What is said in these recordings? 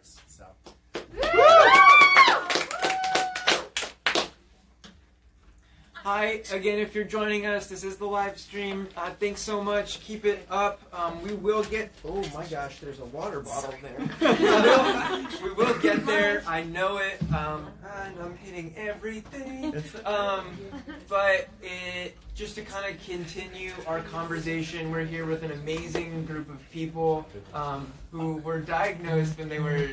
starts. So. Hi, again, if you're joining us, this is the live stream. Thanks so much. Keep it up. We will get... Oh my gosh, there's a water bottle there. We will get there. I know it. And I'm hitting everything. But just to kind of continue our conversation, we're here with an amazing group of people who were diagnosed when they were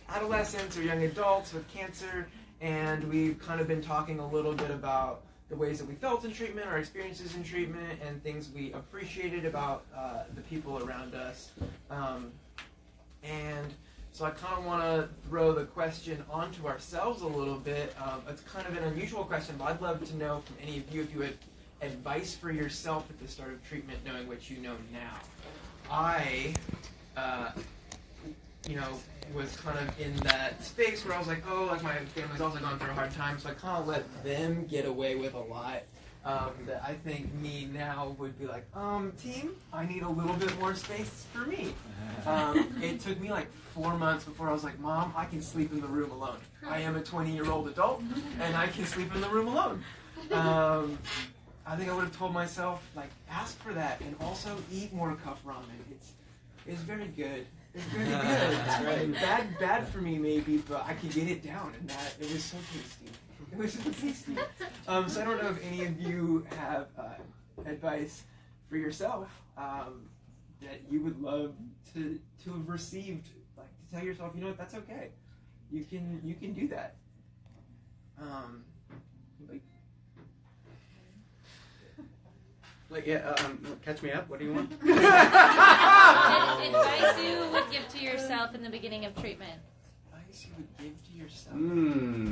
adolescents or young adults with cancer. And we've kind of been talking a little bit about the ways that we felt in treatment, our experiences in treatment, and things we appreciated about the people around us. And so I kind of want to throw the question onto ourselves a little bit. It's kind of an unusual question, but I'd love to know from any of you if you had advice for yourself at the start of treatment, knowing what you know now. I was kind of in that space where I was like, oh, like my family's also going through a hard time, so I kind of let them get away with a lot that I think me now would be like, team, I need a little bit more space for me. It took me like 4 months before I was like, Mom, I can sleep in the room alone. I am a 20-year-old adult, and I can sleep in the room alone. I think I would have told myself, like, ask for that, and also eat more cup ramen. It's very good. It's very good. That's right. Bad for me maybe, but I could get it down, and it was so tasty. It was so tasty. So I don't know if any of you have advice for yourself that you would love to have received, like to tell yourself, you know what, that's okay. You can do that. Catch me up. What do you want? Advice you would give to yourself in the beginning of treatment. Advice you would give to yourself.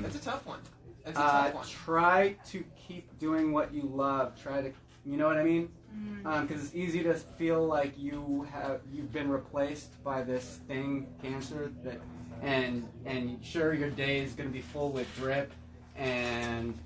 That's a tough one. Try to keep doing what you love. You know what I mean? Because it's easy to feel like you've been replaced by this thing, cancer, and sure, your day is going to be full with drip and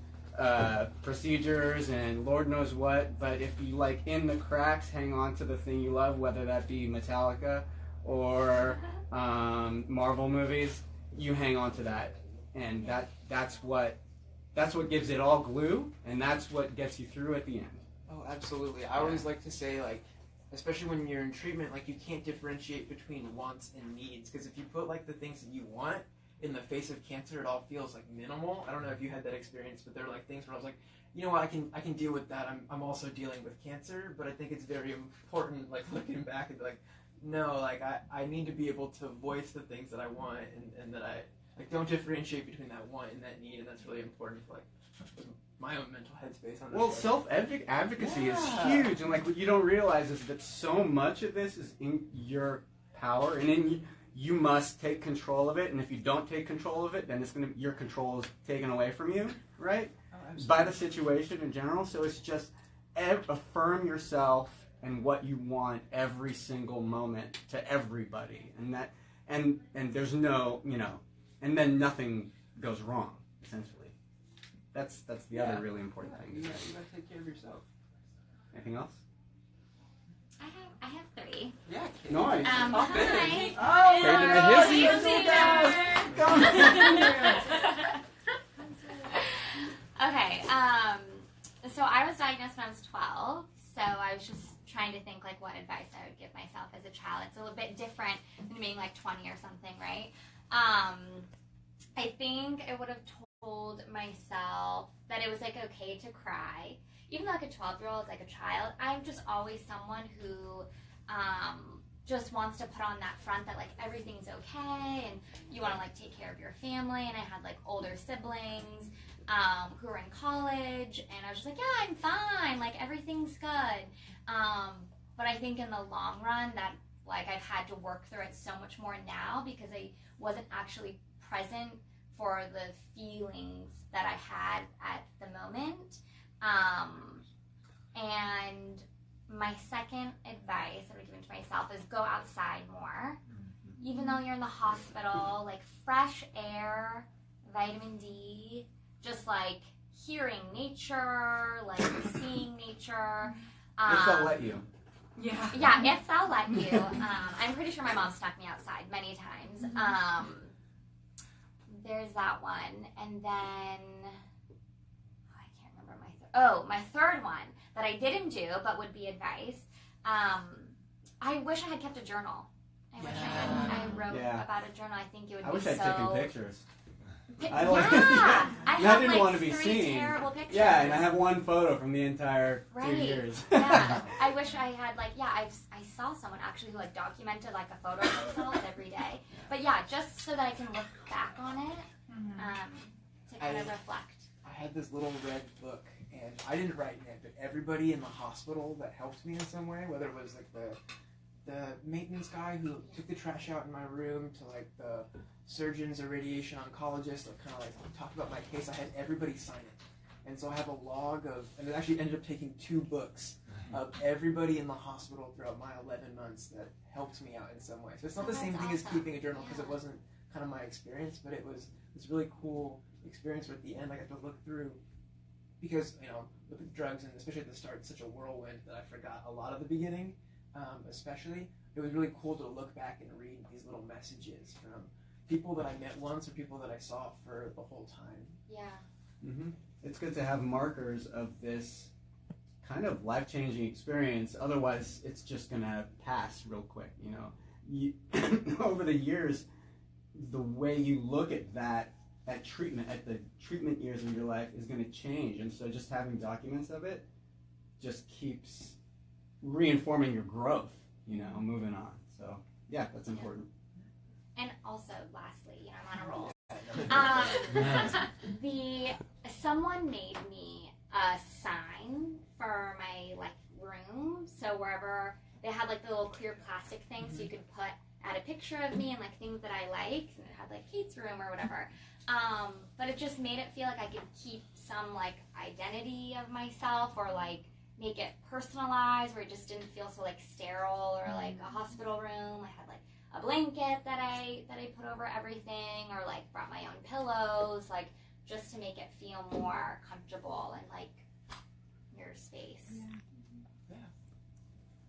procedures and Lord knows what, but if you, like, in the cracks, hang on to the thing you love, whether that be Metallica or Marvel movies, you hang on to that, and that's what gives it all glue, and that's what gets you through at the end. Oh, absolutely. I always like to say, like, especially when you're in treatment, like, you can't differentiate between wants and needs, because if you put, like, the things that you want in the face of cancer, it all feels like minimal. I don't know if you had that experience, but there are like things where I was like, you know what, I can deal with that. I'm also dealing with cancer, but I think it's very important, like, looking back and like, no, like I need to be able to voice the things that I want, and that I like don't differentiate between that want and that need, and that's really important for like my own mental headspace on this. Well, self-advocacy is huge, and like what you don't realize is that so much of this is in your power, and you must take control of it, and if you don't take control of it, then your control is taken away from you, right? Oh, by the situation in general. So it's just affirm yourself and what you want every single moment to everybody, and there's no, and then nothing goes wrong, essentially. That's the other really important thing. You gotta take care of yourself. Anything else? I have 3. Yeah. Nice. Hi. Okay. So I was diagnosed when I was 12. So I was just trying to think like what advice I would give myself as a child. It's a little bit different than being like 20 or something, right? I think I would have told myself that it was like okay to cry. Even though like a 12-year-old is like a child, I'm just always someone who just wants to put on that front that like everything's okay and you want to like take care of your family. And I had like older siblings who were in college, and I was just like, yeah, I'm fine, like everything's good. But I think in the long run that like I've had to work through it so much more now because I wasn't actually present for the feelings that I had at the moment. And my second advice I would give to myself is go outside more. Even though you're in the hospital, like fresh air, vitamin D, just like hearing nature, like seeing nature. If they'll let you. Yeah, if they'll let you. I'm pretty sure my mom snuck me outside many times. There's that one, and then I can't remember my third one that I didn't do but would be advice. I wish I had kept a journal. I wish I wrote about a journal. I think it would be so... I wish I'd taken pictures. I didn't want to be 3 seen. terrible pictures. Yeah, and I have one photo from the entire 2 years. Yeah, I wish I had I saw someone actually who documented a photo of themselves every day. But yeah, just so that I can look back on it, to kind of reflect. I had this little red book, and I didn't write in it, but everybody in the hospital that helped me in some way, whether it was the maintenance guy who took the trash out in my room to the surgeons or radiation oncologists that kind of talked about my case, I had everybody sign it. And so I have a log of, and it actually ended up taking 2 books of everybody in the hospital throughout my 11 months that helped me out in some way. So it's not the same thing as keeping a journal, because it wasn't kind of my experience, but it was this really cool experience where at the end I got to look through, because, with the drugs and especially at the start, it's such a whirlwind that I forgot a lot of the beginning. Especially, it was really cool to look back and read these little messages from people that I met once or people that I saw for the whole time. Yeah. Mm-hmm. It's good to have markers of this kind of life-changing experience. Otherwise, it's just going to pass real quick. Over the years, the way you look at that, at the treatment years of your life is going to change. And so just having documents of it just keeps reinforming your growth, moving on. So, yeah, that's important. And also, lastly, I'm on a roll. Someone made me a sign for my room. So wherever they had the little clear plastic thing, so you could add a picture of me and things that I liked, and it had Kate's room or whatever. But it just made it feel like I could keep some identity of myself, or make it personalized, where it just didn't feel so sterile, or a hospital room. I had a blanket that I put over everything, or brought my own pillows, just to make it feel more comfortable and your space. Yeah,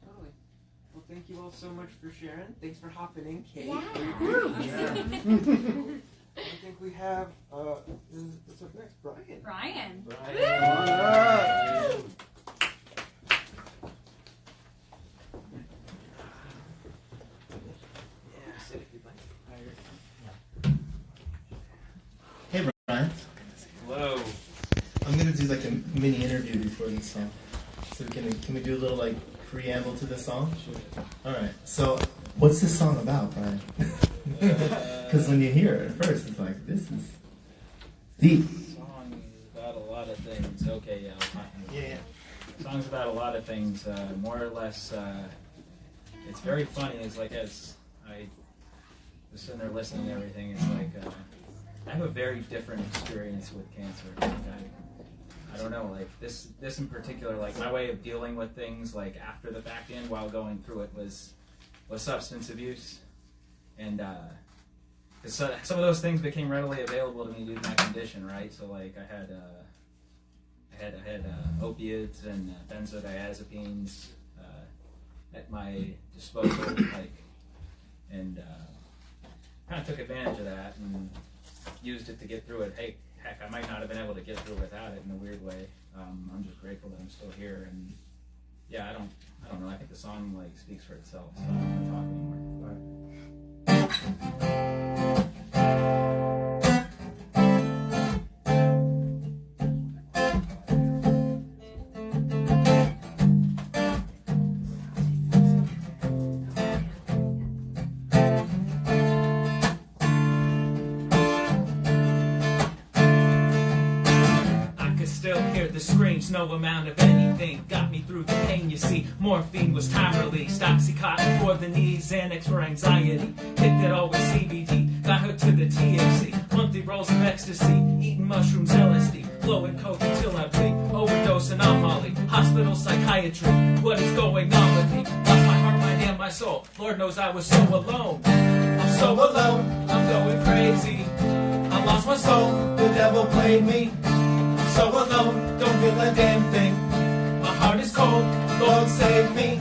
totally. Well, thank you all so much for sharing. Thanks for hopping in, Kate. Yeah. I think we have what's up next? Brian. Hey Brian. Hello. I'm gonna do a mini interview before this song. So can we do a little preamble to the song? Sure. Alright, so what's this song about, Brian? Because when you hear it at first, it's this is deep. The song is about a lot of things. Okay, yeah, I'll talk. Yeah. The song's about a lot of things. More or less, it's very funny. It's as I was sitting there listening to everything, it's I have a very different experience with cancer. I don't know, this in particular, my way of dealing with things after the fact and while going through it was substance abuse. And some of those things became readily available to me due to my condition, right? So I had opiates and benzodiazepines at my disposal, and kind of took advantage of that and used it to get through it. Hey, heck, I might not have been able to get through without it in a weird way. I'm just grateful that I'm still here, and yeah, I don't know. I think the song speaks for itself, so I'm not gonna talk anymore. The screams, no amount of anything got me through the pain. You see, morphine was time released, Oxycontin for the knees, Xanax for anxiety, kicked it all with CBD, got hooked to the THC, monthly rolls of ecstasy, eating mushrooms, LSD, blowing coke until I bleed, overdosing on Molly, hospital psychiatry, what is going on with me? Lost my heart, mind, and my soul, Lord knows I was so alone. I'm so alone, I'm going crazy, I lost my soul, the devil played me. So alone, don't feel a damn thing. My heart is cold, Lord save me.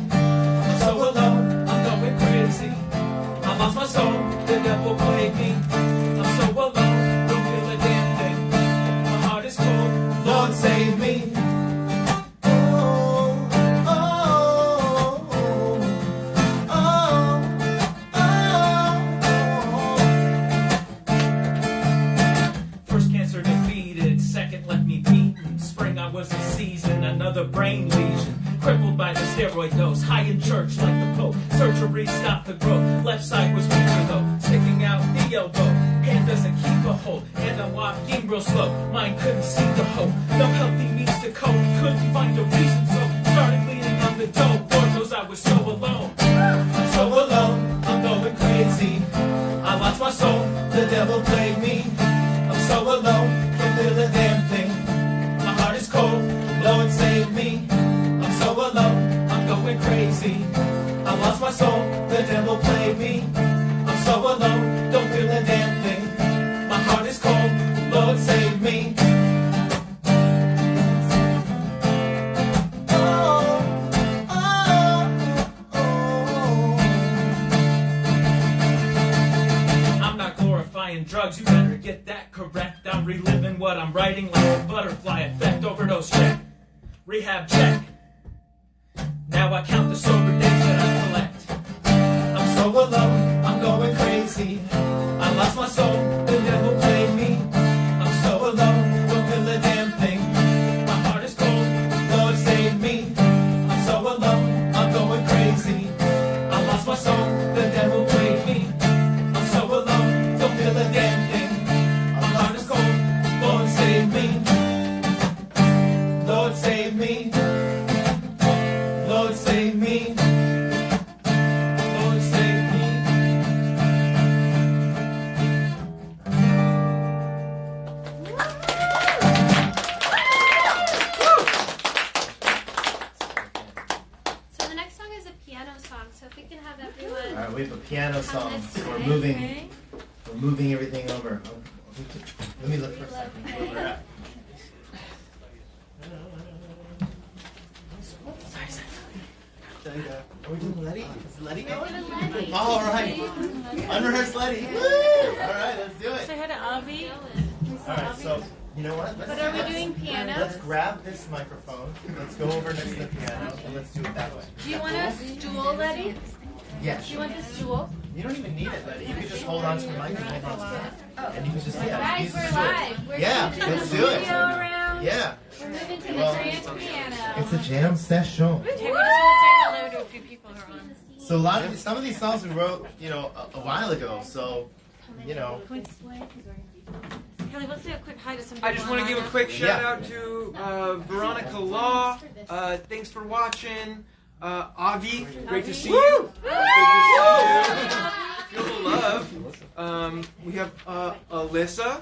it goes. High in church like the Pope. Surgery stopped the growth. Left side was weaker though, sticking out the elbow. Hand doesn't keep a hold, and I'm walking real slow. Mine couldn't see the hope. No healthy means to cope. Couldn't find a reason, so started leaning on the dough. Lord knows I was so alone. I'm so alone, I'm going crazy. I lost my soul, the devil played me. I'm so alone, can't feel a damn thing. My heart is cold, Lord save me. I'm so alone, I'm going crazy. I lost my soul, the devil played me. I'm so alone, don't feel a damn thing. My heart is cold, Lord save me. Drugs, you better get that correct. I'm reliving what I'm writing like a butterfly effect. Overdose check, rehab check. Now I count the sober days that I collect. I'm so alone, I'm going crazy. I lost my soul, the devil played me. I'm so alone, don't feel a damn thing. My heart is cold, Lord save me. I'm so alone, I'm going crazy. I lost my soul, the devil played me. I'm so alone, don't feel a damn thing. My heart is cold, Lord save me. Lord save me. Lord save me. Lord save me. So the next song is a piano song. So if we can have everyone. All right, we have a piano come song. this So we're way, moving. okay? We're moving everything over. Let me look for a second where we're at. Are we doing Letty? Is Letty going? All right. Unrehearsed Letty. Woo! All right, let's do it. Say hi to Avi. All right, so you know what? But are we doing piano? Let's grab this microphone. Let's go over next to the piano and let's do it that way. Do you want a stool, Letty? Yeah. Do you want the stool? You don't even need it, Letty. You can just hold on to the mic and hold on to that. And you can just Guys, use the we're stool. live. We're Yeah, moving let's the do it. studio around. Yeah. We're moving to the Well, grand piano. It's a jam session. Okay, we just want to say hello to a few people who are on. So some of these songs we wrote, a while ago. So, Kelly, let's say a quick hi to some people. I just want to give a online. quick shout Yeah. out to Veronica Law. Thanks for watching. Avi, great to see you. Good to see you. Feel the love. We have Alyssa,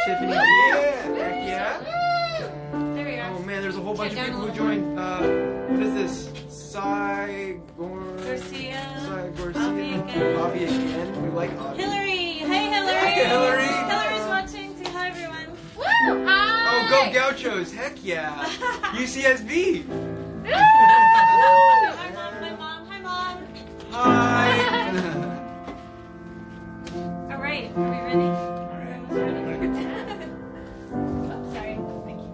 Tiffany. Yeah. There we are. Oh man, there's a whole bunch of Down people a who little joined. What is this? Garcia. Avi again. We like Avi. Hillary. Hey, Hillary. Hi, Hillary. Hillary's watching. Say hi, everyone. Woo! Hi! Oh, go Gauchos! Heck yeah! UCSB! Say hi, Mom. Hi, Mom. Hi, Mom. Hi! All right. Are we ready? Everyone's ready? Oh, sorry. Thank you.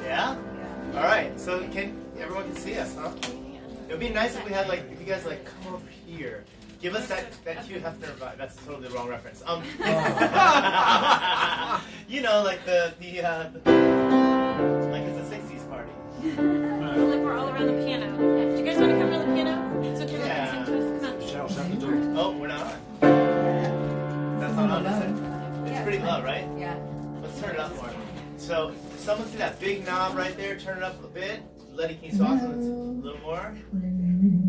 Yeah? All right. So everyone can see us, huh? It would be nice if we had if you guys come over here. Give us that Hugh Hefner vibe. That's totally the wrong reference. Like it's a '60s party. Like we're all around the piano. Do you guys want to come around the piano? So Kelly can sing to us. Come on. Oh, we're not on. That's not on, is it? It's pretty low, right? Yeah. Let's turn it up more. So, someone see that big knob right there? Turn it up a bit. Letty, can you soften it a little more?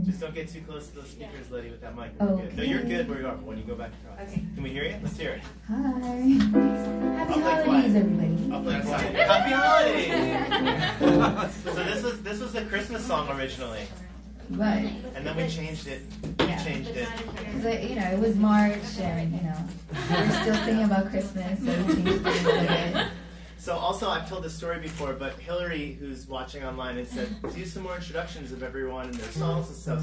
Just don't get too close to those speakers, Letty, with that mic. We're good. No, you're good where you are, but when you go back across. Okay. Can we hear you? Let's hear it. Hi. Happy I'll play holidays, quiet. everybody. I'll play quiet. Happy holidays! So this was the Christmas song originally, But and then we changed it. Yeah. Changed it. it was March, and we're still singing about Christmas, so we changed it a little bit. So also, I've told this story before, but Hillary, who's watching online, has said, do some more introductions of everyone and their songs and stuff.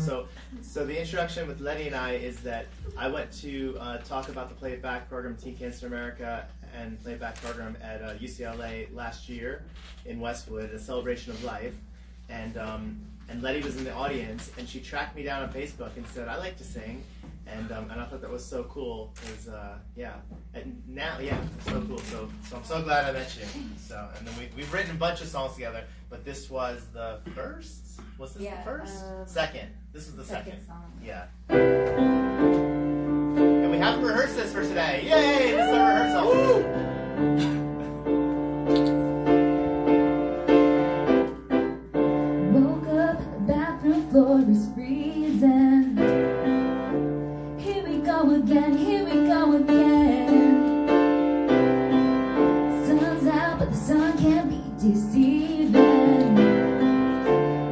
So the introduction with Letty and I is that I went to talk about the Play It Back program, Teen Cancer America, and Play It Back program at UCLA last year in Westwood, a celebration of life. And Letty was in the audience, and she tracked me down on Facebook and said, I like to sing. And I thought that was so cool because and now so cool. So I'm so glad I met you. So and then we've written a bunch of songs together, but this was the first. Was this the first? Second. This was the second. Song. Yeah. And we haven't rehearsed this for today. Yay! This is our rehearsal. Woo! Woke up, the bathroom floor is freezing. Here we go again, here we go again. Sun's out, but the sun can't be deceiving.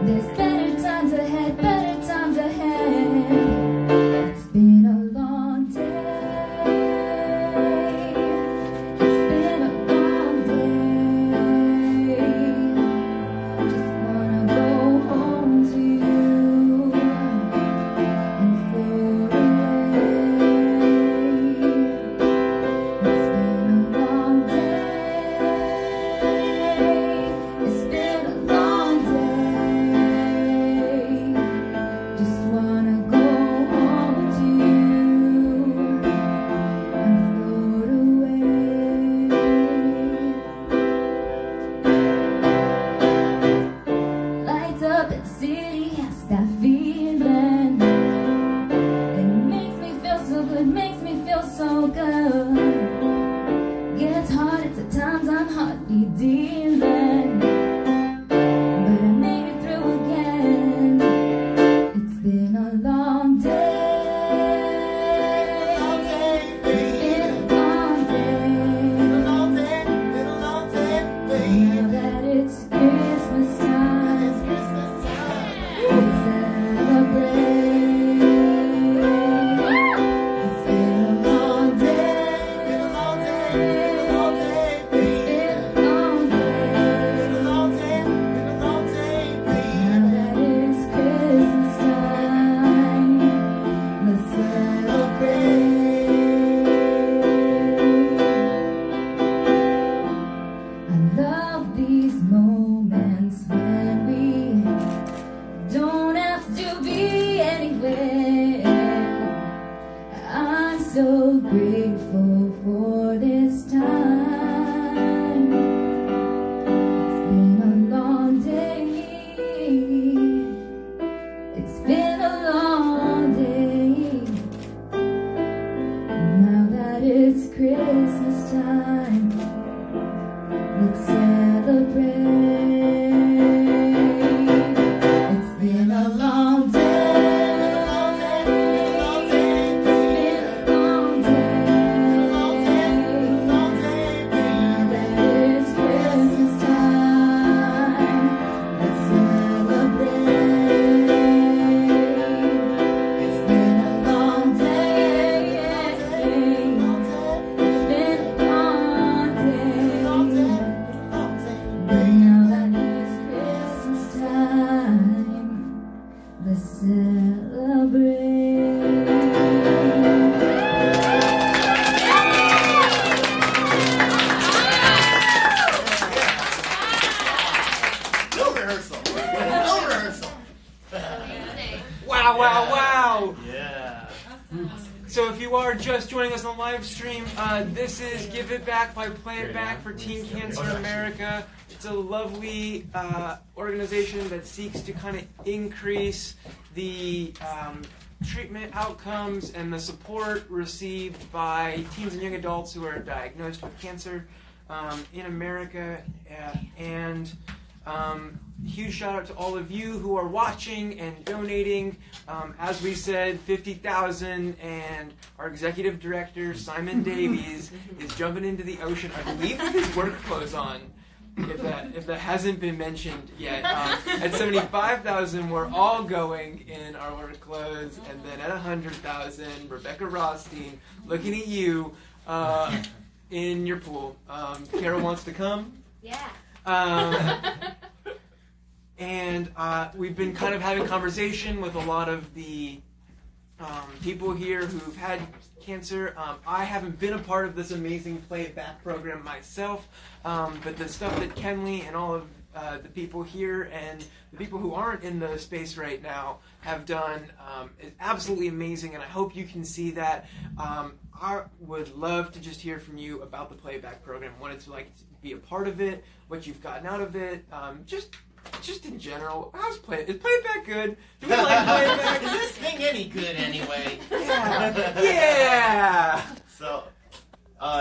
There's better times ahead, better times ahead. It's been a long day. It's been a long day. Just wanna go home to you and float away. It's been a long day. It's been a long day. Just wanna go home to you and float away. Lights up in the city, has that feeling. It makes me feel so good, makes me feel so good. Gets hard at the times I'm hardly dealing, but I made it through again. It's been a long day. It's been a long day. Now that it's Christmas time, let's celebrate. It's been a long day. It's been a long day. Now that it's Christmas time, let's celebrate. I love these moments when we don't have to be anywhere. I'm so grateful for this time. It's been a long day. It's been a long day. Now that it's Christmas time, let's celebrate. It's been a long day. It's been a long day. Now that it's Christmas time, let's celebrate. It's been a long day. It's been a long day. But now that it's Christmas time, let's celebrate. No rehearsal. No rehearsal. Wow, wow, wow! Yeah. So if you are just joining us on the live stream, this is Give It Back by Play It Back for Teen Cancer America. It's a lovely organization that seeks to kind of increase the treatment outcomes and the support received by teens and young adults who are diagnosed with cancer in America. And huge shout out to all of you who are watching and donating. As we said, 50,000, and our executive director, Simon Davies, is jumping into the ocean, I believe with his work clothes on, if that hasn't been mentioned yet. At 75,000, we're all going in our work clothes, and then at 100,000, Rebecca Rothstein, looking at you in your pool. Carol wants to come. Yeah. And we've been kind of having conversation with a lot of the people here who've had cancer. I haven't been a part of this amazing Play It Back program myself, but the stuff that Kenley and all of the people here and the people who aren't in the space right now have done is absolutely amazing, and I hope you can see that. I would love to just hear from you about the playback program. Wanted to be a part of it, what you've gotten out of it, just in general. Is playback good? Do we like playback? Is this thing any good anyway? Yeah. Yeah. So,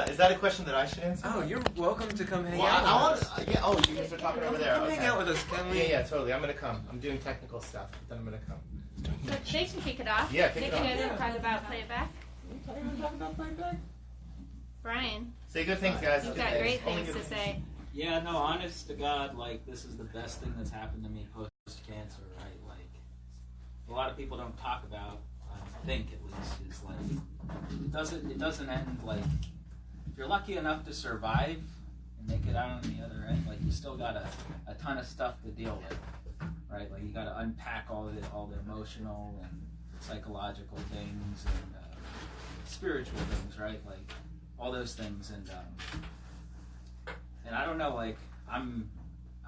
is that a question that I should answer? Oh, you're welcome to come hang Well, out with us. yeah. Oh, you guys are talking over there. Come Okay. hang out with us, can we? Yeah, totally. I'm gonna come. I'm doing technical stuff, but then I'm gonna come. So they can kick it off. Yeah, kick They it can off. do Yeah. the part about play it back. Talk about playback. Brian, Say good things, guys. you've Good got great Only things good to say. Yeah, no, honest to God, like, this is the best thing that's happened to me post-cancer, right? Like, a lot of people don't talk about, I think at least, is like, it doesn't end, like, if you're lucky enough to survive and make it out on the other end, like, you still got a ton of stuff to deal with, right? Like, you got to unpack all the emotional and psychological things and spiritual things, right? Like, all those things, and I don't know, like, I'm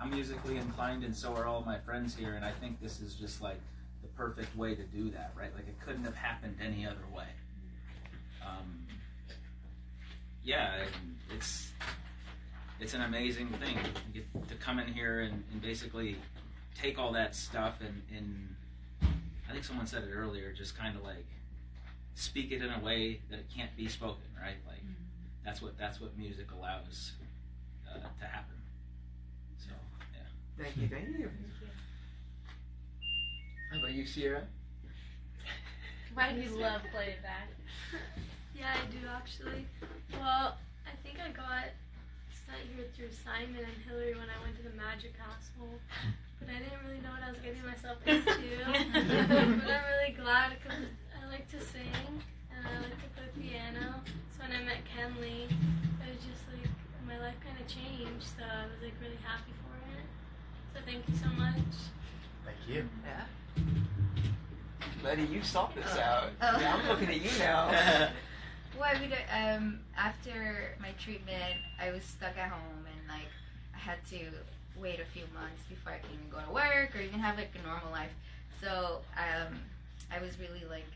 musically inclined, and so are all my friends here, and I think this is just like the perfect way to do that, right? Like, it couldn't have happened any other way. Yeah, it's an amazing thing. You get to come in here and basically take all that stuff and I think someone said it earlier, just kind of like speak it in a way that it can't be spoken, right? Like, that's what music allows to happen. So, yeah. Thank you. How about you, Sierra? Why do you love Play It Back? Yeah, I do actually. Well, I think I got sent here through Simon and Hillary when I went to the Magic Household, but I didn't really know what I was getting myself into. But I'm really glad because I like to sing and I like to play piano. So when I met Kenley, it was just like my life kind of changed. So I was like really happy for it. So thank you so much. Thank you. Yeah. Letty, you sought this out. Oh. Yeah, I'm looking at you now. Well, after my treatment, I was stuck at home and like I had to wait a few months before I could even go to work or even have like a normal life. So I was really like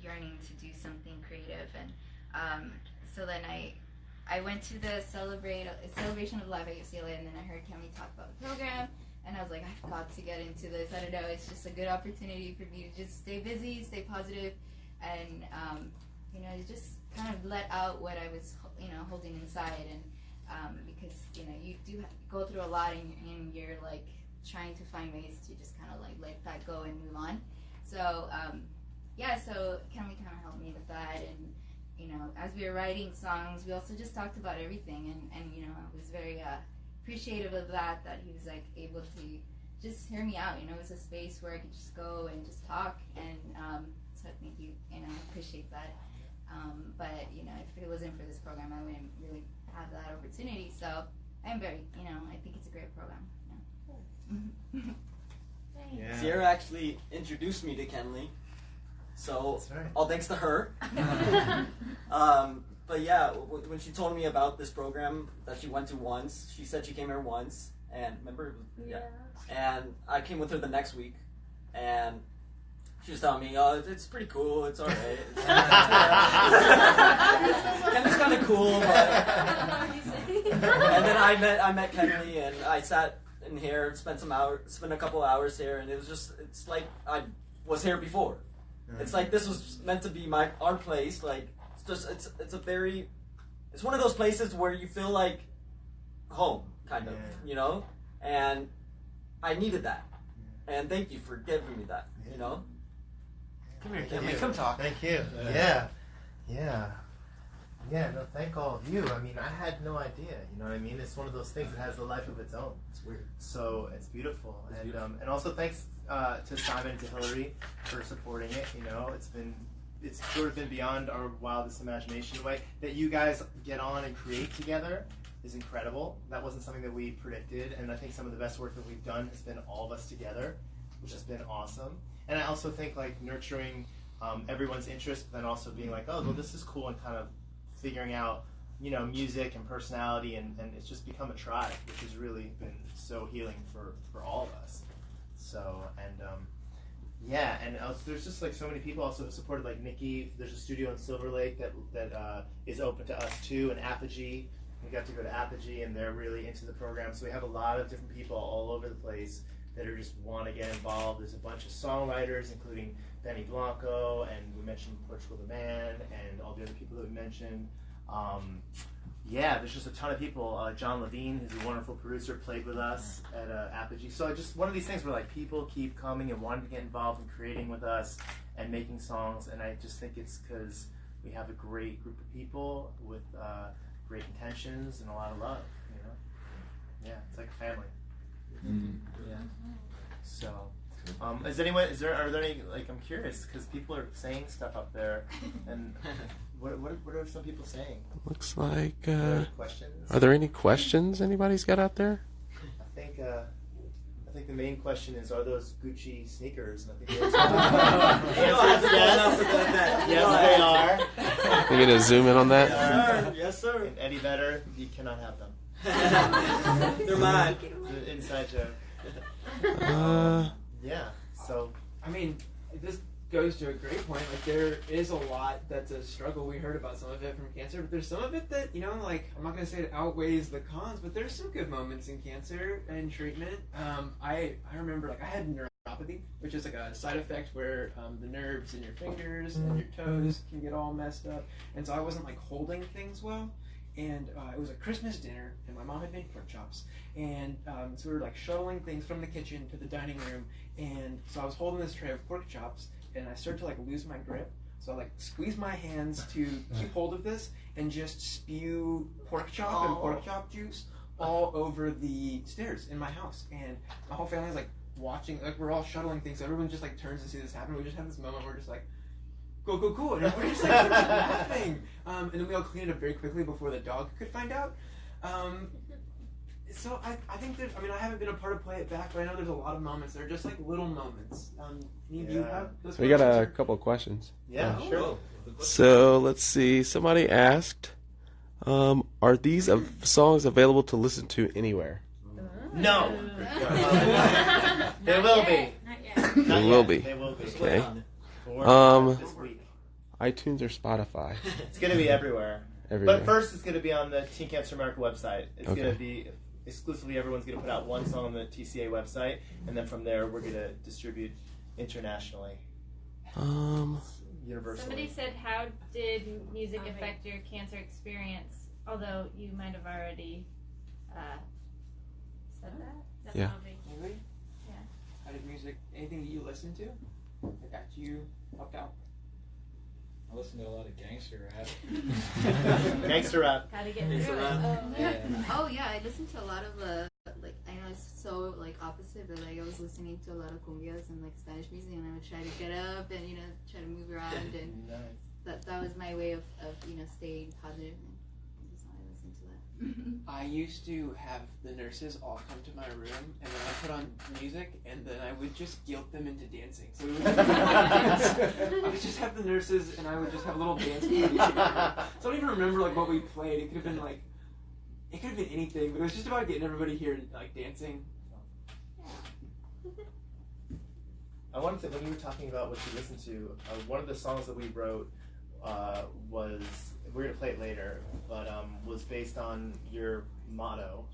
yearning to do something creative, and so then I went to the celebration of life at UCLA, and then I heard Kemi talk about the program. And I was like, I've got to get into this. I don't know, it's just a good opportunity for me to just stay busy, stay positive, and, just kind of let out what I was, holding inside. And because, you do go through a lot and you're like trying to find ways to just kind of like let that go and move on. So, so Kemi kind of helped me with that. And, as we were writing songs, we also just talked about everything. And I was very, appreciative of that he was like able to just hear me out. It was a space where I could just go and just talk, and so I think you appreciate that. But if it wasn't for this program, I wouldn't really have that opportunity. So I'm very, I think it's a great program. Yeah. Sierra actually introduced me to Kenley, so That's right. all thanks to her. But yeah, when she told me about this program that she went to once, she said she came here once, and remember? Yeah. And I came with her the next week, and she was telling me, oh, it's pretty cool, it's alright. Kenley's kind of cool, but... And then I met Kenley, and I sat in here, spent a couple hours here, and it's like I was here before. It's like this was meant to be our place, like, it's one of those places where you feel like home, kind of, and I needed that, and thank you for giving me that, Come here, Thank Kenley. you. Come talk. Thank you. Yeah. No, thank all of you. I mean, I had no idea. You know what I mean? It's one of those things that has a life of its own. It's weird. So it's beautiful. And also thanks to Simon and to Hillary for supporting it. It's sort of been beyond our wildest imagination. The way that you guys get on and create together is incredible. That wasn't something that we predicted, and I think some of the best work that we've done has been all of us together, which has been awesome. And I also think like nurturing everyone's interest, but then also being like, oh, well, this is cool, and kind of figuring out music and personality, and it's just become a tribe, which has really been so healing for all of us. So, there's just like so many people also who supported, like Nikki. There's a studio in Silver Lake that is open to us too, and Apogee. We got to go to Apogee, and they're really into the program. So we have a lot of different people all over the place that are just want to get involved. There's a bunch of songwriters, including Benny Blanco, and we mentioned Portugal the Man, and all the other people that we mentioned. There's just a ton of people. John Levine, who's a wonderful producer, played with us at Apogee. So just one of these things where like people keep coming and wanting to get involved and creating with us and making songs. And I just think it's because we have a great group of people with great intentions and a lot of love. Yeah, it's like a family. Yeah. So, are there any, like, I'm curious because people are saying stuff up there, and what are some people saying? Looks like. Questions? Are there any questions anybody's got out there? I think the main question is, are those Gucci sneakers? And I think yes, they are. You gonna zoom in on that? Yes, sir. And Eddie Vedder, you cannot have them. They're mine. It's an inside joke. Yeah. So I mean, this goes to a great point. Like, there is a lot that's a struggle. We heard about some of it from cancer, but there's some of it that, like, I'm not going to say it outweighs the cons, but there's some good moments in cancer and treatment. I remember, like, I had neuropathy, which is like a side effect where the nerves in your fingers and your toes can get all messed up, and so I wasn't, like, holding things well. And it was a Christmas dinner, and my mom had made pork chops. And so we were, like, shuttling things from the kitchen to the dining room. And so I was holding this tray of pork chops, and I started to, like, lose my grip. So I, like, squeezed my hands to keep hold of this and just spew pork chop and pork chop juice all over the stairs in my house. And my whole family was, like, watching. Like, we're all shuttling things. So everyone just, like, turns to see this happen. We just have this moment where we're just, like, go, and everybody just like started laughing. And then we all cleaned it up very quickly before the dog could find out. So I think that, I haven't been a part of Play It Back, but I know there's a lot of moments that are just like little moments. Any of you have those? We got a couple of questions. Yeah, sure. So let's see. Somebody asked, are these songs available to listen to anywhere? No. They will be. They will be. They will be. Okay. This week. iTunes or Spotify? It's going to be everywhere. Everywhere. But first, it's going to be on the Teen Cancer America website. It's Okay. going to be exclusively, everyone's going to put out one song on the TCA website, and then from there, we're going to distribute internationally. Universally. Somebody said, how did music affect your cancer experience? Although you might have already said that. Yeah. Anybody? Yeah. How did music, anything that you listened to that got you helped out? I listen to a lot of gangster rap. Gangster rap. Gotta get through it. Oh yeah, I listen to a lot of like, I know it's so like opposite, but like I was listening to a lot of cumbias and like Spanish music, and I would try to get up and try to move around, and Nice. that was my way of staying positive. And that's why I listened to that. I used to have the nurses all come to my room, and then I put on music, and then I would just guilt them into dancing. So we would I would just have the nurses, and I would just have a little dance party. So I don't even remember like what we played. It could have been like, it could have been anything, but it was just about getting everybody here and like dancing. I wanted to, when you were talking about what you listened to, one of the songs that we wrote was, we're going to play it later, but was based on your motto.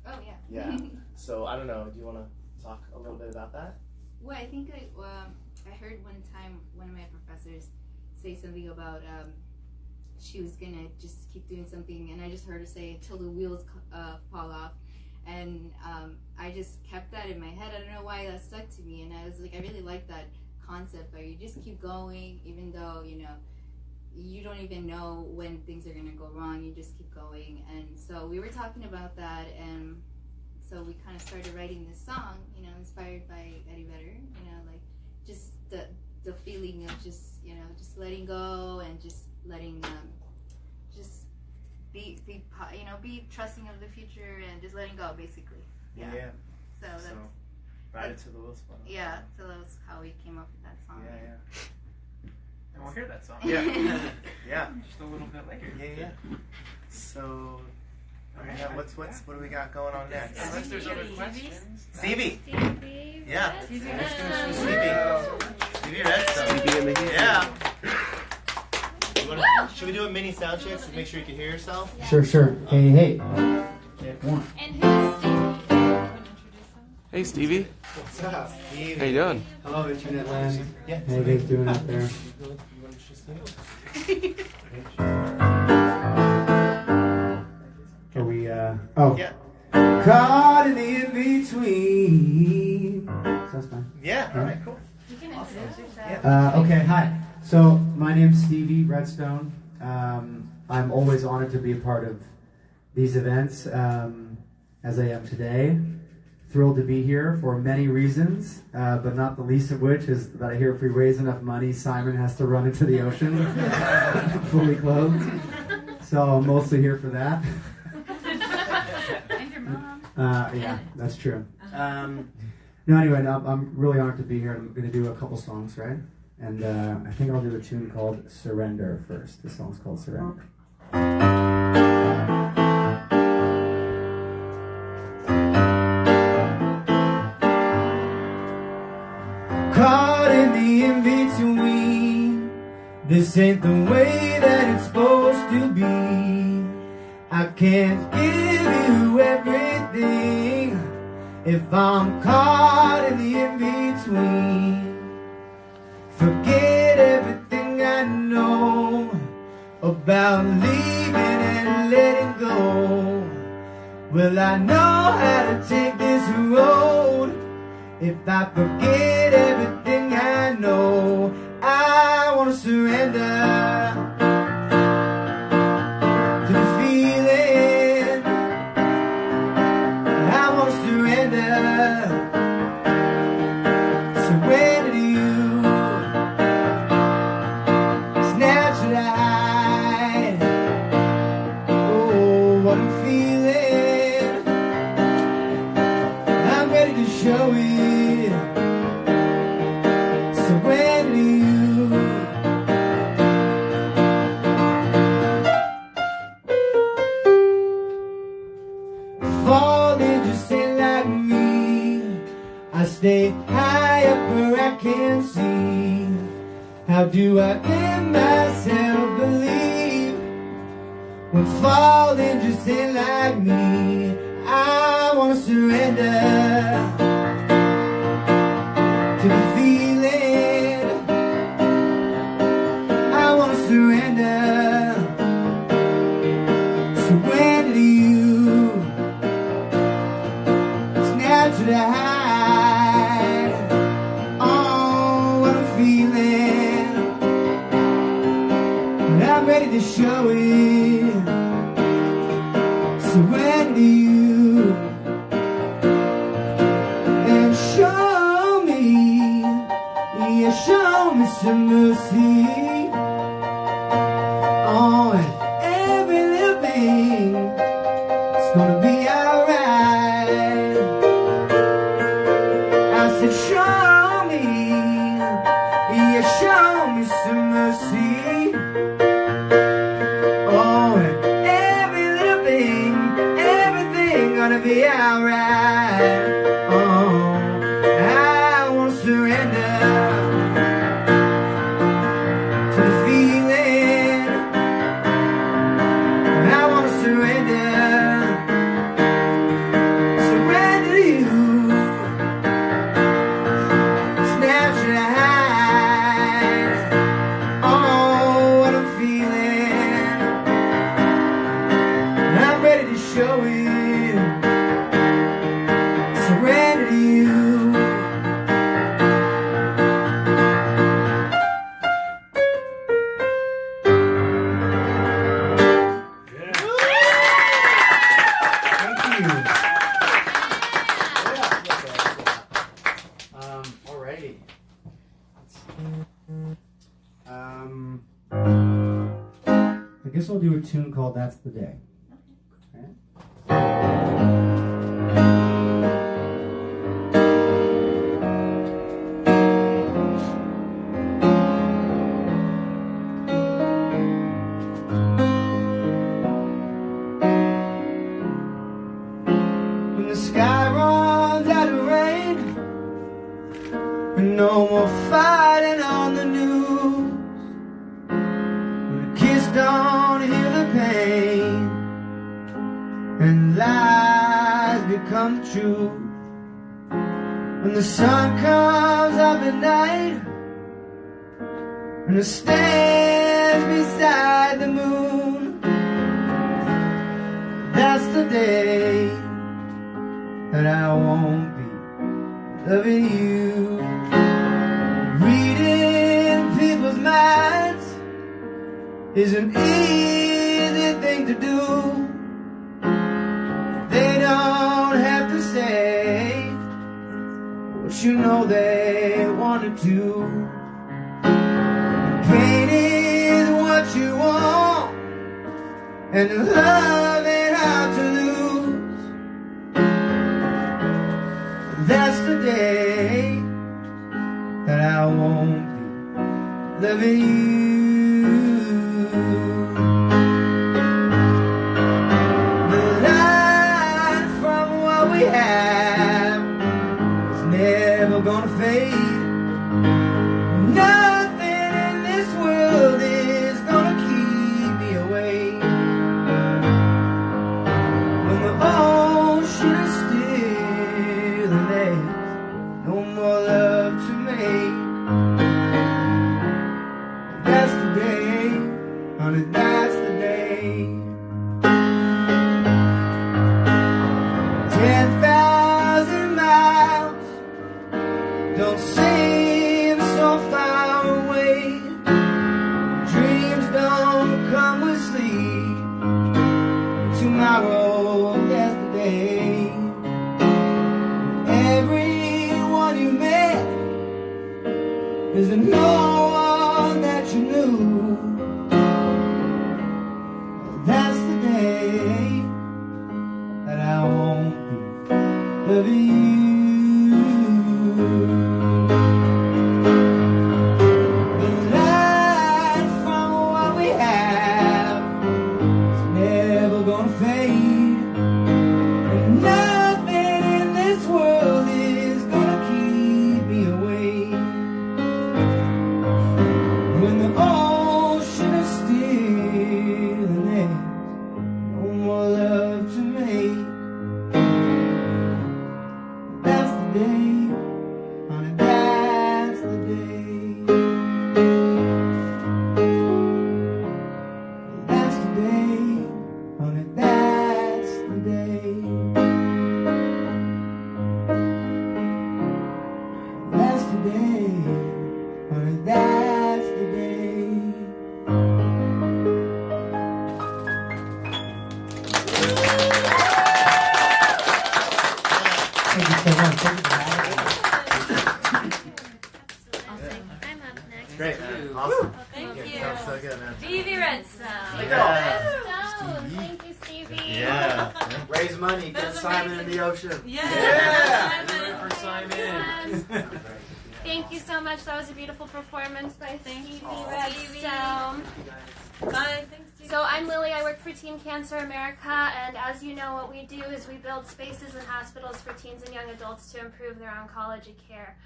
Oh yeah. Yeah. So I don't know, do you want to talk a little bit about that? Well, I think I heard one time one of my professors say something about she was gonna just keep doing something, and I just heard her say until the wheels fall off, and I just kept that in my head. I don't know why that stuck to me, and I was like, I really like that concept where you just keep going, even though you don't even know when things are gonna go wrong. You just keep going, and so we were talking about that, and so we kind of started writing this song, inspired by Eddie Vedder, like just the feeling of just letting go and just letting just be trusting of the future and just letting go, basically. Yeah. So that's ride it to the wheels fall off. Yeah. So that was how we came up with that song. Yeah. And we'll hear that song. Yeah. Yeah. Just a little bit later. Yeah. So, what do we got going on next? Unless there's other questions. Stevie. Stevie. Yeah. Stevie Stevie. Stevie Stevie Redstone. in the heat. Yeah. Should we do a mini sound check to make sure you can hear yourself? Sure. Hey. One. And who's Stevie? Hey, Stevie. What's up, Stevie? How you doing? Hello, Internet land. Yeah. How you guys doing out there? Are we, oh. Yeah. Caught in the in-between. Sounds fine. Yeah, all right, cool. Okay, hi. So, my name's Phoebe Redstone. I'm always honored to be a part of these events, as I am today. Thrilled to be here for many reasons, but not the least of which is that I hear if we raise enough money, Simon has to run into the ocean, fully clothed. So I'm mostly here for that. And your mom. Yeah, that's true. Anyway, I'm really honored to be here. I'm going to do a couple songs, right? And I think I'll do a tune called Surrender first. The song's called Surrender. Caught in the in-between. This ain't the way that it's supposed to be. I can't give you everything if I'm caught in the in-between. Forget everything I know about leaving and letting go. Well, I know how to take this road. If I forget everything I know, I want to surrender to the feeling. I want to surrender to you. It's natural to hide. Oh, what I'm feeling. I'm ready to show it. Surrender to you. Falling just ain't like me. I stay high up where I can see. How do I let myself believe when falling just ain't like me? I wanna surrender to the feeling. I wanna surrender to you. It's natural to hide all what I'm feeling, but I'm ready to show it. Surrender to you and show me, yeah, show me some mercy on every little thing. It's gonna be alright. I said, show me, yeah, show me some mercy on every little thing. Everything gonna be alright. Oh, I wanna surrender to the feeling. I wanna surrender, surrender to you. It's natural to hide all what I'm feeling. I'm ready to show it. Surrender to you. Alrighty. I guess I'll do a tune called That's the Day. lies become true. When the sun comes up at night and it stands beside the moon, that's the day that I won't be loving you. Reading people's minds is an easy thing to do. They don't have to say what you know they wanted to. Pain is what you want, and love ain't hard to lose. That's the day that I won't be loving you. The light from what we have is never gonna fade. Nothing in this world is gonna keep me away. When the ocean is still and there's no more love to make, that's the day, honey, that's the day. 10,000 miles don't seem so far away. Dreams don't come with sleep. Tomorrow, yesterday. Everyone you met is no one that you knew. That's the day that I won't be loving you. The light from what we have is never gonna fade, and nothing in this world is gonna keep me away. When the ocean is still and there's no more love to make, that's the day, honey, that's the day. That's the day, honey, that's the day. That's the day, honey, that's the day. Thank you so much. Thank you for having me. I'm up next. Great, man. Awesome. Thank you. Sounds so good, man. Phoebe Redstone. Yeah. Thank you, Stevie. Yeah. Raise money, get Simon in the ocean. Yeah. For Simon. Thank you so much. That was a beautiful performance by Phoebe Stevie. Redstone. Bye. Thanks, Stevie. So I'm Lily. I work for Teen Cancer America, and as you know, what we do is we build spaces in hospitals for teens and young adults to improve their oncology care.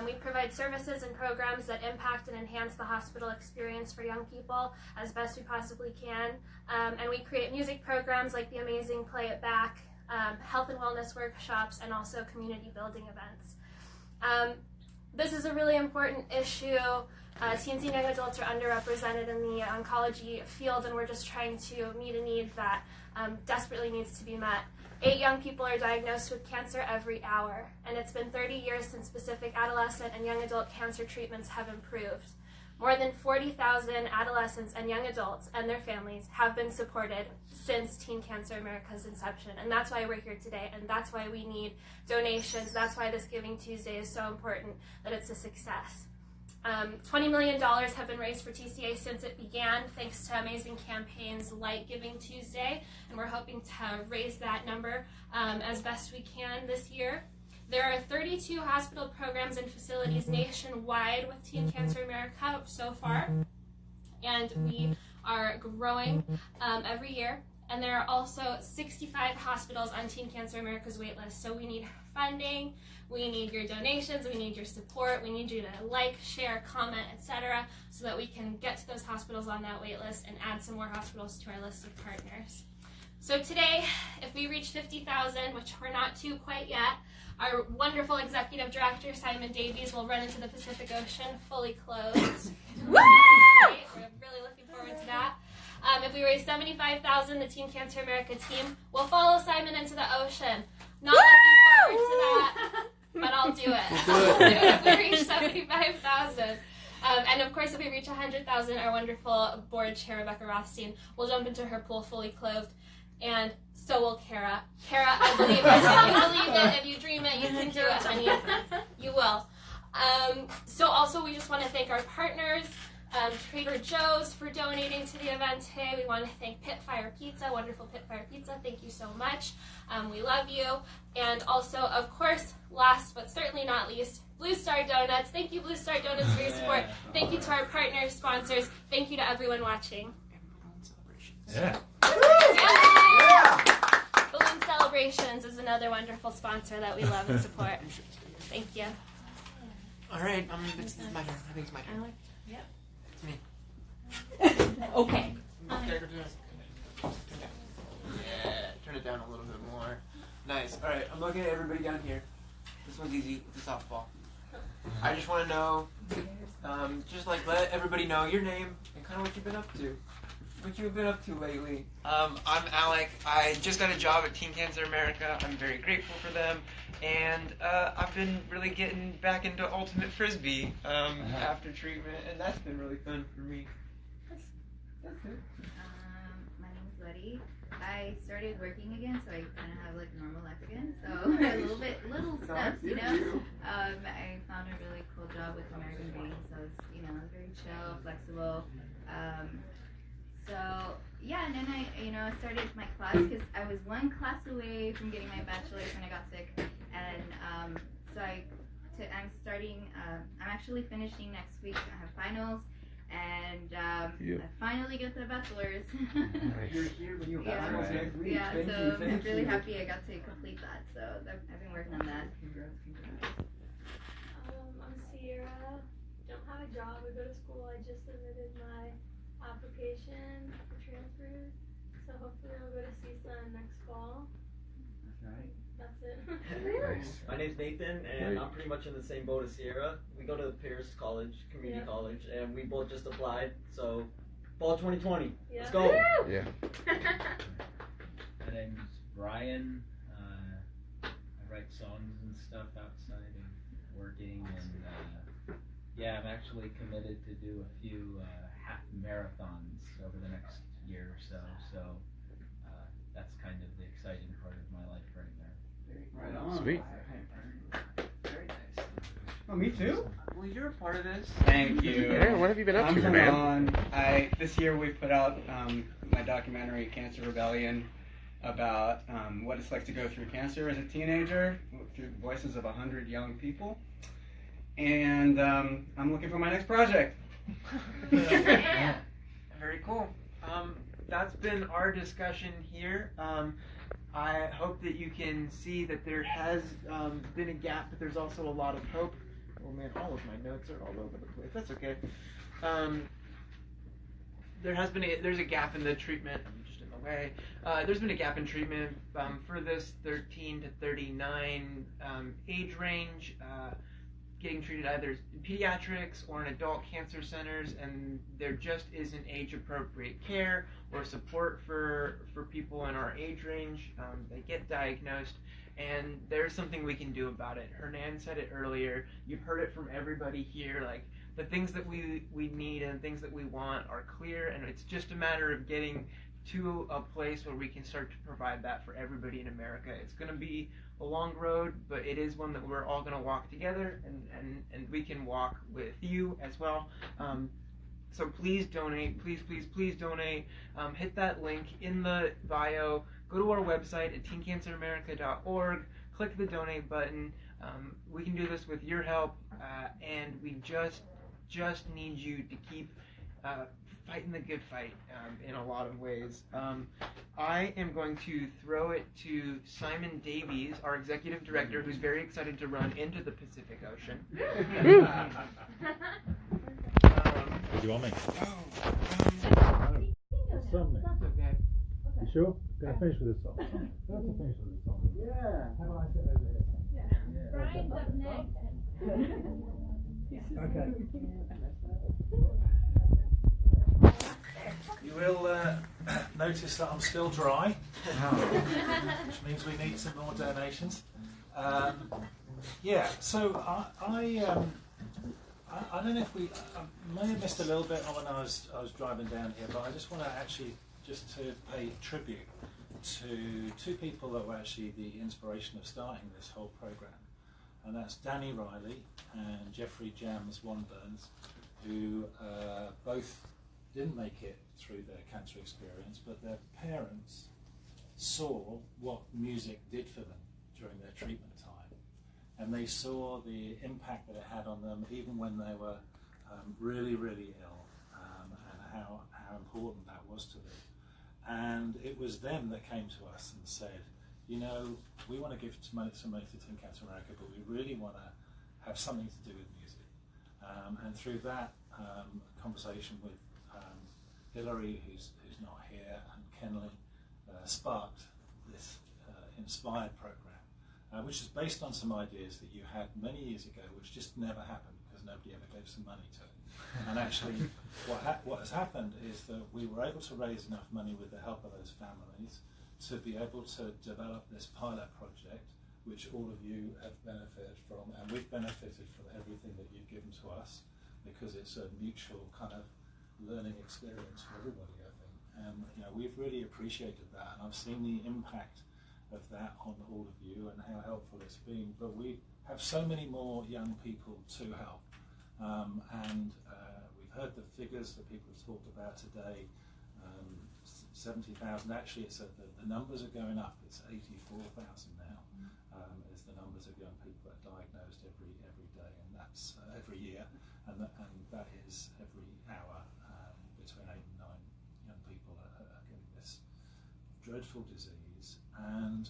We provide services and programs that impact and enhance the hospital experience for young people as best we possibly can. And we create music programs like the amazing Play It Back, health and wellness workshops, and also community building events. This is a really important issue. Teens and young adults are underrepresented in the oncology field, and we're just trying to meet a need that desperately needs to be met. 8 young people are diagnosed with cancer every hour, and it's been 30 years since specific adolescent and young adult cancer treatments have improved. More than 40,000 adolescents and young adults and their families have been supported since Teen Cancer America's inception, and that's why we're here today, and that's why we need donations. That's why this Giving Tuesday is so important, that it's a success. $20 million have been raised for TCA since it began, thanks to amazing campaigns like Giving Tuesday, and we're hoping to raise that number as best we can this year. There are 32 hospital programs and facilities nationwide with Teen Cancer America so far, and we are growing every year. And there are also 65 hospitals on Teen Cancer America's waitlist, so we need funding, we need your donations, we need your support, we need you to like, share, comment, etc., so that we can get to those hospitals on that waitlist and add some more hospitals to our list of partners. So today, if we reach 50,000, which we're not to quite yet, our wonderful executive director, Simon Davies, will run into the Pacific Ocean fully clothed. We're really looking forward to that. If we raise 75,000, the Teen Cancer America team will follow Simon into the ocean. Not looking forward to that, but I'll do it. I'll do it if we reach 75,000. And of course, if we reach 100,000, our wonderful board chair, Rebecca Rothstein, will jump into her pool fully clothed. And so will Kara. Kara, I believe it. If you believe it, if you dream it, you can do it, honey. You will. So also, we just want to thank our partners, Trader Joe's, for donating to the event today. We want to thank Pitfire Pizza, wonderful Pitfire Pizza. Thank you so much. We love you. And also, of course, last but certainly not least, Blue Star Donuts. Thank you, Blue Star Donuts, for your support. Thank you to our partners, sponsors. Thank you to everyone watching. Yeah. Balloon Celebrations is another wonderful sponsor that we love and support. Thank you. All right, this is my turn. I think it's my turn. Yep. It's me. Okay. Yeah, turn it down a little bit more. Nice. All right, I'm looking at everybody down here. This one's easy. It's a softball. I just want to know, just like let everybody know your name and kind of what you've been up to. What you've been up to lately. I'm Alec. I just got a job at Teen Cancer America. I'm very grateful for them. And I've been really getting back into ultimate frisbee after treatment, and that's been really fun for me. That's it. My name is Letty. I started working again, so I kind of have like normal life again. So little steps, you know. I found a really cool job with American Bank, so it's very chill, flexible. So yeah, and then I started my class because I was one class away from getting my bachelor's when I got sick, and so I'm starting. I'm actually finishing next week. I have finals, and I finally get the bachelor's. You're here when you have Yeah. finals next week. Yeah, Thank so you, I'm thank really you. happy I got to complete that. So I've been working on that. I'm Sierra. Don't have a job. I go to school. I just submitted my application for transfer. So hopefully I'll go to CSUN next fall. That's it. My name's Nathan, and I'm pretty much in the same boat as Sierra. We go to Pierce College, community college, and we both just applied. So, fall 2020. Let's go. Yeah. My name's Brian. I write songs and stuff outside of working, and I'm actually committed to do a few half marathons over the next year or so. So that's kind of the exciting part of my life right now. Right on. Sweet. Very nice. Oh, me too? Well, you're a part of this. Thank you. Yeah, what have you been up to, I'm man? This year we put out my documentary, Cancer Rebellion, about what it's like to go through cancer as a teenager through the voices of 100 young people. And I'm looking for my next project. Very cool. That's been our discussion here. I hope that you can see that there has been a gap, but there's also a lot of hope. Oh man, all of my notes are all over the place. That's okay. There's a gap in the treatment. I'm just in the way. There's been a gap in treatment for this 13 to 39 age range. Getting treated either in pediatrics or in adult cancer centers, and there just isn't age-appropriate care or support for people in our age range. They get diagnosed, and there's something we can do about it. Hernan said it earlier. You've heard it from everybody here. Like, the things that we need and things that we want are clear, and it's just a matter of getting to a place where we can start to provide that for everybody in America. It's going to be a long road, but it is one that we're all going to walk together, and we can walk with you as well. So please donate. Please donate. Hit that link in the bio. Go to our website at teencanceramerica.org. Click the donate button. We can do this with your help, and we just need you to keep fighting the good fight in a lot of ways. I am going to throw it to Simon Davies, our executive director, who's very excited to run into the Pacific Ocean. What do you want me? That's okay. sure? Gonna finish with this song. Let's finish with this song. Yeah. How about I sit over here? Yeah. Brian's up next. Okay. You will notice that I'm still dry, which means we need some more donations. Yeah, so I don't know if we may have missed a little bit when I was driving down here, but I just want to actually just to pay tribute to two people that were actually the inspiration of starting this whole program, and that's Danny Riley and Jeffrey Jams Wanburns, who both didn't make it through their cancer experience, but their parents saw what music did for them during their treatment time, and they saw the impact that it had on them even when they were really, really ill, and how important that was to them. And it was them that came to us and said, you know, we want to give some money to Teen Cancer America, but we really want to have something to do with music. And through that conversation with Hillary, who's not here, and Kenley, sparked this Inspired program, which is based on some ideas that you had many years ago, which just never happened because nobody ever gave some money to it. And actually, what has happened is that we were able to raise enough money with the help of those families to be able to develop this pilot project, which all of you have benefited from, and we've benefited from everything that you've given to us, because it's a mutual kind of learning experience for everybody, I think. And you know, we've really appreciated that, and I've seen the impact of that on all of you and how helpful it's been. But we have so many more young people to help, and we've heard the figures that people have talked about today. 70,000. Actually, it's the numbers are going up. It's 84,000 now. Is the numbers of young people that are diagnosed every day, and that's every year, and that is every hour. Between 8 and 9 young people are getting this dreadful disease, and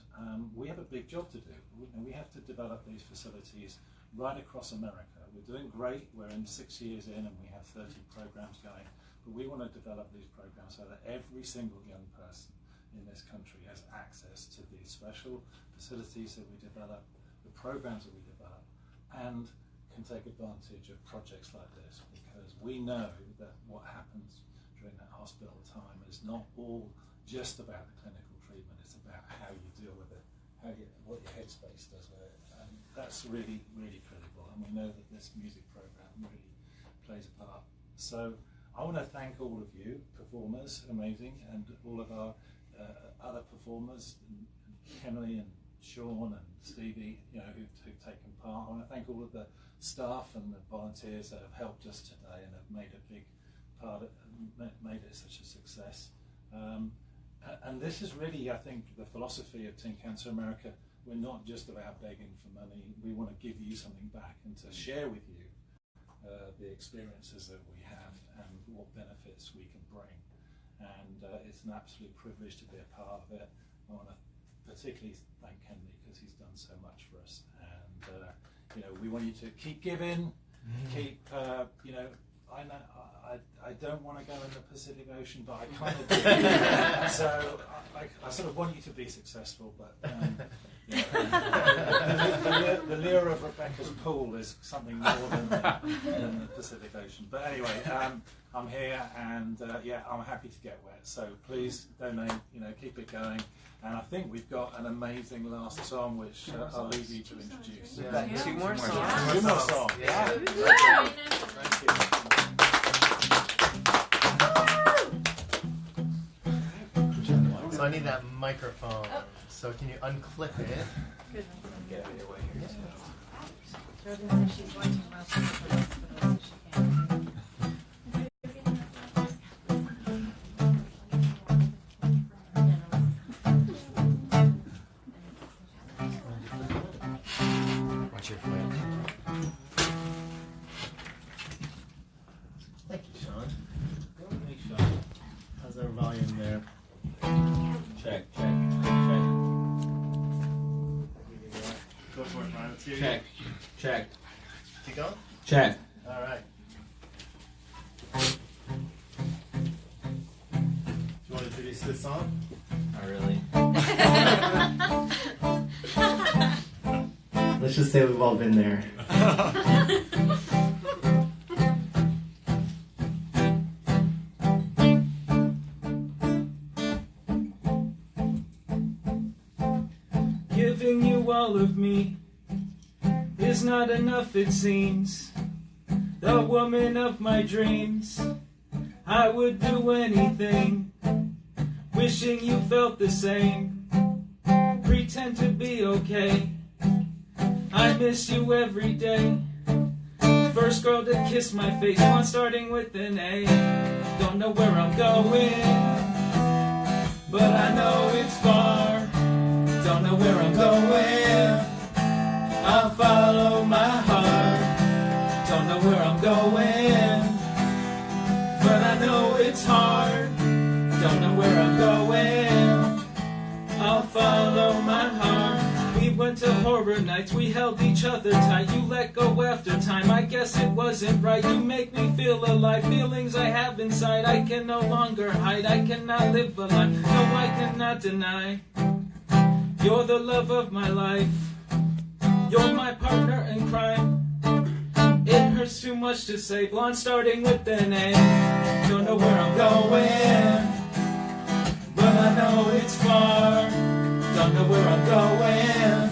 we have a big job to do. We have to develop these facilities right across America. We're doing great. We're in 6 years in, and we have 30 programs going. But we want to develop these programs so that every single young person in this country has access to these special facilities that we develop, the programs that we develop, and can take advantage of projects like this, because we know that what happens during that hospital time is not all just about the clinical treatment. It's about how you deal with it, what your headspace does with it, and that's really, really critical. And we know that this music program really plays a part. So I want to thank all of you performers, amazing, and all of our other performers, Henry and Sean and Stevie, you know, who've taken part. I want to thank all of the staff and the volunteers that have helped us today and have made a big part of made it such a success. And this is really, I think, the philosophy of Teen Cancer America. We're not just about begging for money. We want to give you something back and to share with you the experiences that we have and what benefits we can bring. And it's an absolute privilege to be a part of it. I want to particularly thank Henry because he's done so much for us. And you know, we want you to keep giving, keep you know. I don't want to go in the Pacific Ocean, but I kind of do. So I sort of want you to be successful, but you know, the lure of Rebecca's pool is something more than the Pacific Ocean. But anyway, I'm here, and yeah, I'm happy to get wet. So please donate. You know, keep it going. And I think we've got an amazing last song, which I'll leave you to introduce. We've got two more songs. Two more songs. Yeah. Thank you. So I need that microphone. So can you unclip it? Get out of your way here. She's watching while she's at the hospital, so she can't. Watch your foot. Thank you, Sean. Hey, Sean. How's our volume there? Check. Go for it, Brian. Let's hear Check. you. Check. Keep going? Check. All right. Do you want to introduce this song? All really. Let's just say we've all been there. Giving you all of me is not enough, it seems. The woman of my dreams, I would do anything. Wishing you felt the same. Pretend to be okay. I miss you every day. First girl to kiss my face, one starting with an A. Don't know where I'm going, but I know it's far. Don't know where I'm going, I'll follow my heart. Don't know where I'm going, but I know it's hard. Don't know where I'm going, I'll follow my heart. We went to horror nights, we held each other tight. You let go after time, I guess it wasn't right. You make me feel alive, feelings I have inside I can no longer hide. I cannot live a lie, no I cannot deny. You're the love of my life, you're my partner in crime. It hurts too much to say, blonde starting with an A. Don't know where I'm going, but I know it's far. Don't know where I'm going,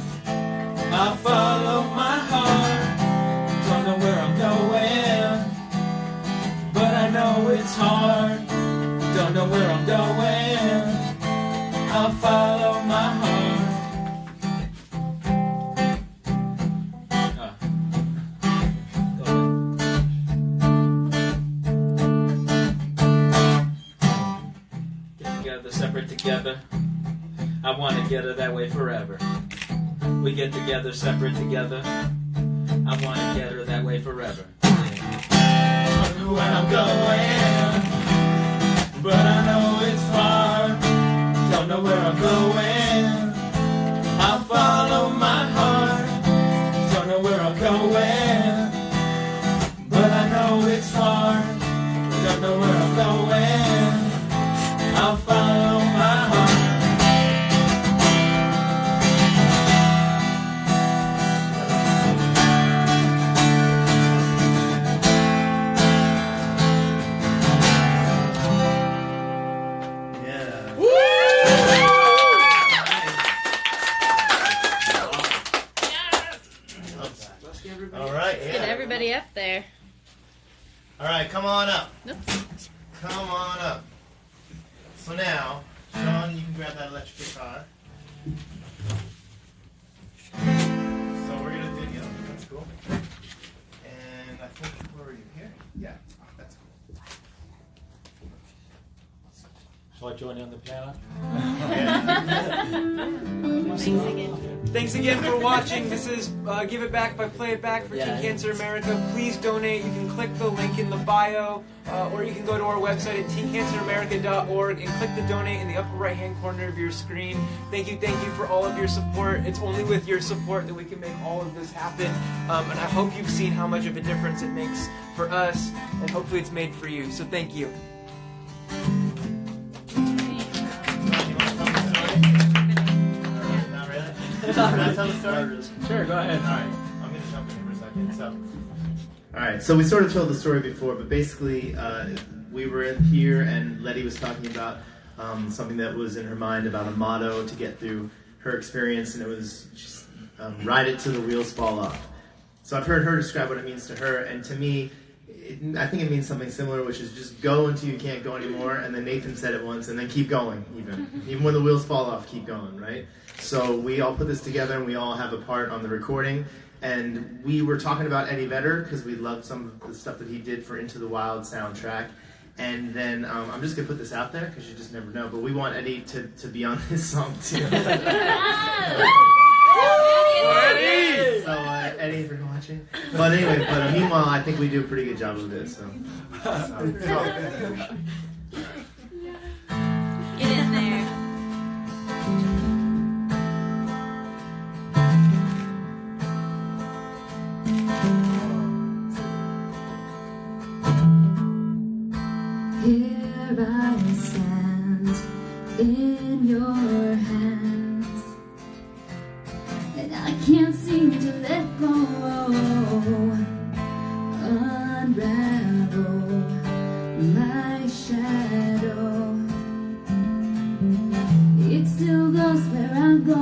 I'll follow my heart. Don't know where I'm going, but I know it's hard. Don't know where I'm going, I'll follow my heart. Separate together, I wanna get her that way forever. We get together, separate together, I wanna get her that way forever. Don't know where I'm going, but I know it's far. Don't know where I'm going, I'll follow my heart. Don't know where I'm going, but I know it's far. Don't know where I'm going, I'll follow my heart. Yeah. Woo! All right. Get Yeah. everybody up there. All right. Come on up. Nope. Come on up. So now, Sean, you can grab that electric guitar. So we're gonna do, yeah, that's cool. And I think, where were you? Here? Yeah, that's cool. Shall I join you on the piano? Thanks again for watching. This is Give It Back by Play It Back for Yeah. Teen Cancer America. Please donate. You can click the link in the bio, or you can go to our website at teencanceramerica.org and click the donate in the upper right-hand corner of your screen. Thank you for all of your support. It's only with your support that we can make all of this happen. And I hope you've seen how much of a difference it makes for us, and hopefully it's made for you. So thank you. Not really? Can I tell the story? Sure, go ahead. All right, I'm going to jump in here for a second. So, all right, so we sort of told the story before, but basically we were in here and Letty was talking about something that was in her mind about a motto to get through her experience, and it was just ride it till the wheels fall off. So I've heard her describe what it means to her, and to me, I think it means something similar, which is just go until you can't go anymore, and then Nathan said it once, and then keep going, even when the wheels fall off, keep going, right? So we all put this together, and we all have a part on the recording, and we were talking about Eddie Vedder, because we loved some of the stuff that he did for Into the Wild soundtrack, and then I'm just going to put this out there, because you just never know, but we want Eddie to be on this song, too. Eddie! So, Eddie, if you're watching. But anyway, meanwhile, I think we do a pretty good job of this. So. Get in there. Here I stand, in your hands, and I can't seem to let go. Unravel my shadow, it still goes where I go.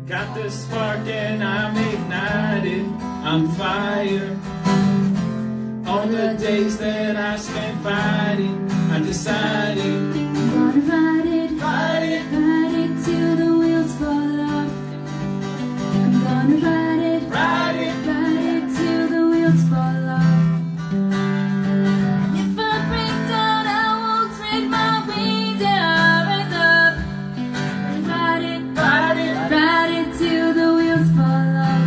Got the spark and I'm ignited, I'm fire. All the days that I spent fighting, I decided I'm gonna ride it, ride it, ride it till the wheels fall off. I'm gonna ride it, ride it, ride it till the wheels fall off. And if I break down, I won't spread my wings and I'll rise up. Ride it, ride it, ride it till the wheels fall off.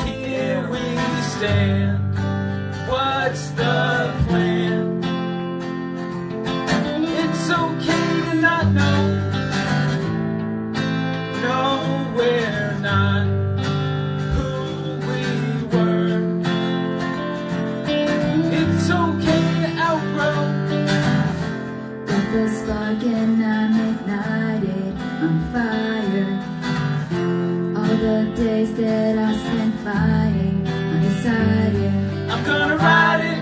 Here we stand, what's the plan? It's okay to not know, no we're not who we were. It's okay to outgrow. Got the spark and I'm ignited, I'm fire. All the days that I spent fighting, I decided I'm gonna ride it,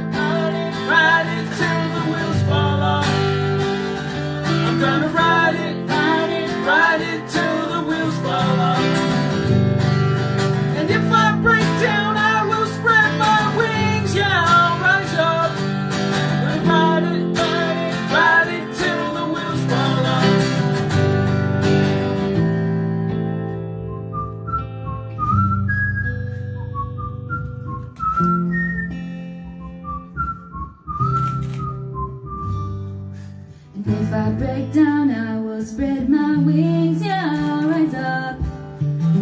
ride it till the wheels fall off. I'm gonna ride it, ride it till the wheels fall off. And if I break down, I will spread my wings, yeah, I'll rise up. Ride it, ride it till the wheels fall off. And if I break down, I will spread my wings, yeah, I'll rise up.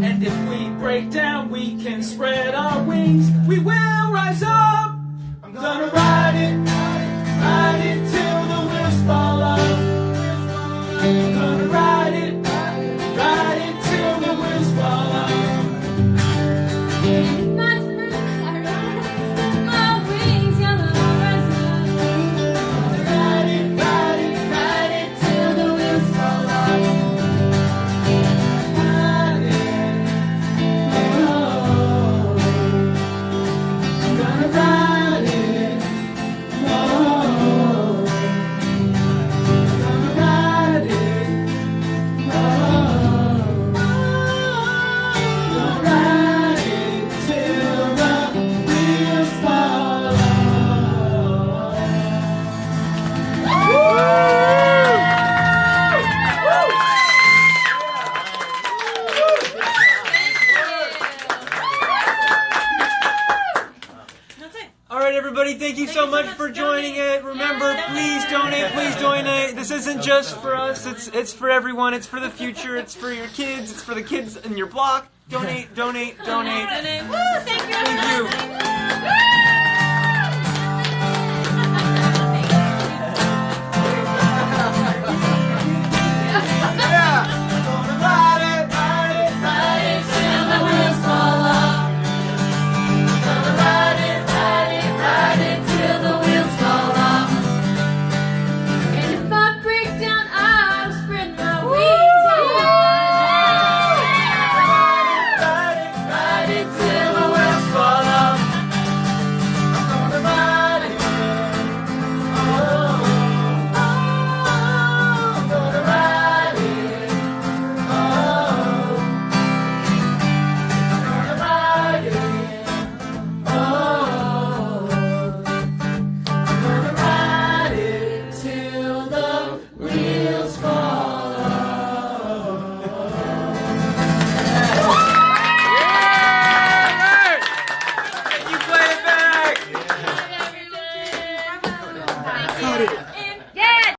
And if we break down, we can spread our wings. We will rise up. I'm gonna ride it till the wheels fall off. I'm gonna ride it till the wheels fall off. If I spread my wings, yeah, I'll rise up. Ride it till the wheels fall off. I'm gonna ride it. Whoa. I'm gonna ride it. Whoa. I'm gonna ride it till the wheels fall off. All right, everybody, thank you so much for joining it. Remember, please donate. This isn't just for us. It's for everyone. It's for the future. It's for your kids. It's for the kids in your block. Donate. Woo, thank you. Thank you.